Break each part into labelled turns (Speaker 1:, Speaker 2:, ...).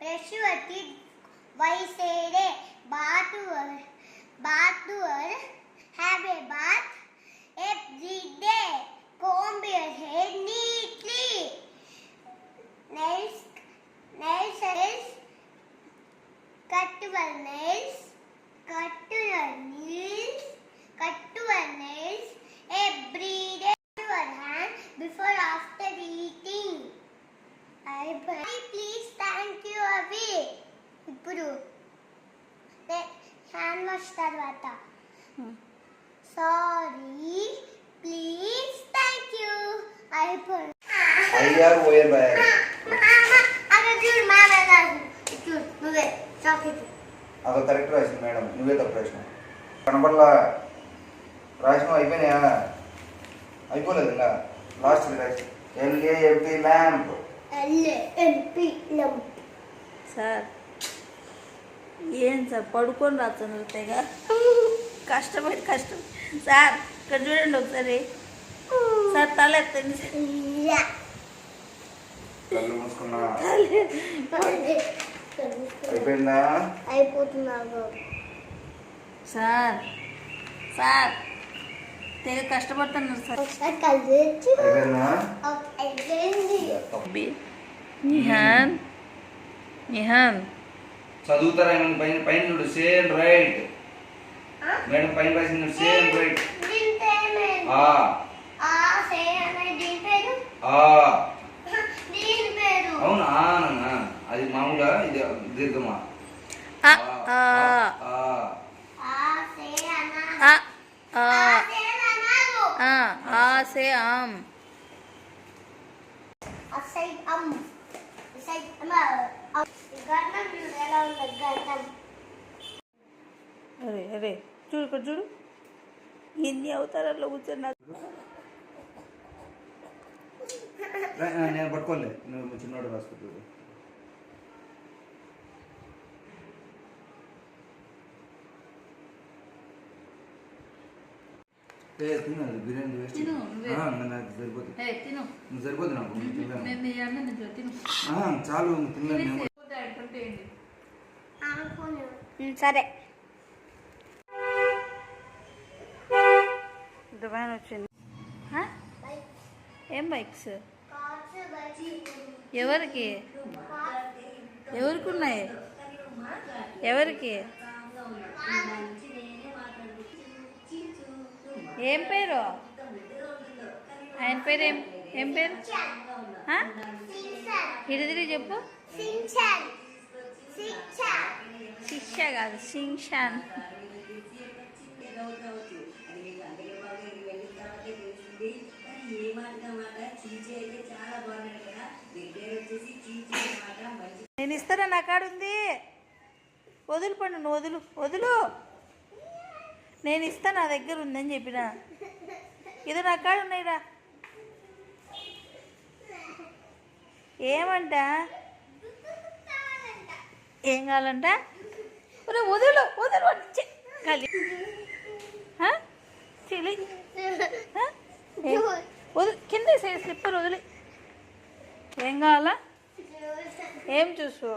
Speaker 1: Rashwati Vaisere Bathur have a bath every day. Comb your hair neatly. Nails cut your nails. Cut your nails every day. Your hand before after eating. Please thank you అవి ఇప్పుడు hand wash తర్వాత sorry please thank you అయిపోయి
Speaker 2: అయ్యారు పోయారు bye
Speaker 1: అక్కడ చూడు madam చూడు నువ్వే చాక్లెట్
Speaker 2: అదో కరెక్ట్ రాసింది మేడం నువ్వే తప్పు రాసినావు కనపడలా రాసినావు అయిపోయినాయా అయిపోలేదు ఇంకా లాస్ట్ రాసి LAMP ల్యాంప్
Speaker 3: సార్ ఏం సార్ పడుకొని రాస్తాను తెగా కష్టం సార్ ఇక్కడ చూడండి ఒకసారి సార్ తల ఎత్తండి
Speaker 2: కళ్ళు మూసుకున్నా అయిపోయిందా
Speaker 1: అయిపోతున్నా
Speaker 3: సార్ తెగ కష్టపడుతున్నారు సార్
Speaker 2: అయిపోయిందా
Speaker 3: నిహాన్
Speaker 2: చదువుతారా పైన పైన చూడు సేమ్ రైట్ మేడం పైన రాసింది సేమ్ రైట్ అవునా అది మామూలుగా ఇది దీర్ఘమా
Speaker 3: से आम అరే అరే చూడు ఇక్కడ చూడు ఎన్ని అవతారాల్లో కూర్చున్నా
Speaker 2: నేను పట్టుకోలే నువ్వు చిన్నోడు రాసుకుంటు తిన్నాను బిర్యానీ వేస్ట్ నాకు సరిపోతుంది నాకు చాలు తిన్నాను
Speaker 1: సరే
Speaker 3: దుబాయ్ వచ్చింది ఏం బైక్స్ ఎవరికి ఉన్నాయి ఎవరికి ఏం పేరు ఆయన పేరు ఏం పేరు ఇడిదిరి చెప్పు శిక్ష కాదు సింగ్షాన్ నేను ఇస్తానా నా కాడ ఉంది వదులు పండు నువ్వు వదులు నేను ఇస్తా నా దగ్గర ఉందని చెప్పిన ఏదో నా కాడ ఉన్నాయిరా ఏమంట ఏం కావాలంట వదులు ఖాళీ వదులు కింద స్లిప్పర్ వదిలి ఏం కావాలా ఏం చూసు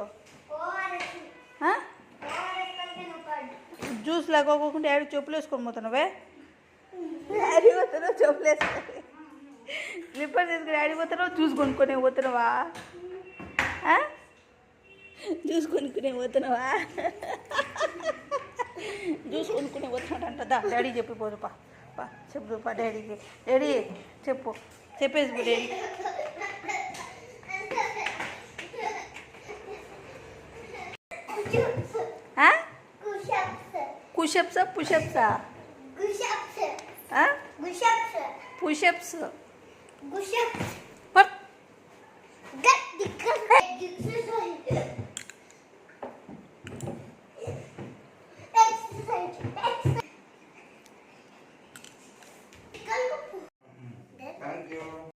Speaker 3: జ్యూస్ లేకోకుండా డాడీ చెప్పులు వేసుకొని పోతున్నావే డాడీ పోతున్నావు చెప్పులు వేసుకొని స్లిప్పర్ తీసుకుని డాడీ పోతున్నావు జ్యూస్ కొనుక్కొని పోతున్నావా జ్యూస్ కొనుక్కునే పోతున్నావా జ్యూస్ కొనుక్కునే పోతున్నాడంట దా డాడీ చెప్పిపోదు పా చెప్పు పా డాడీకి డాడీ చెప్పేసి డాడీ పుషప్స్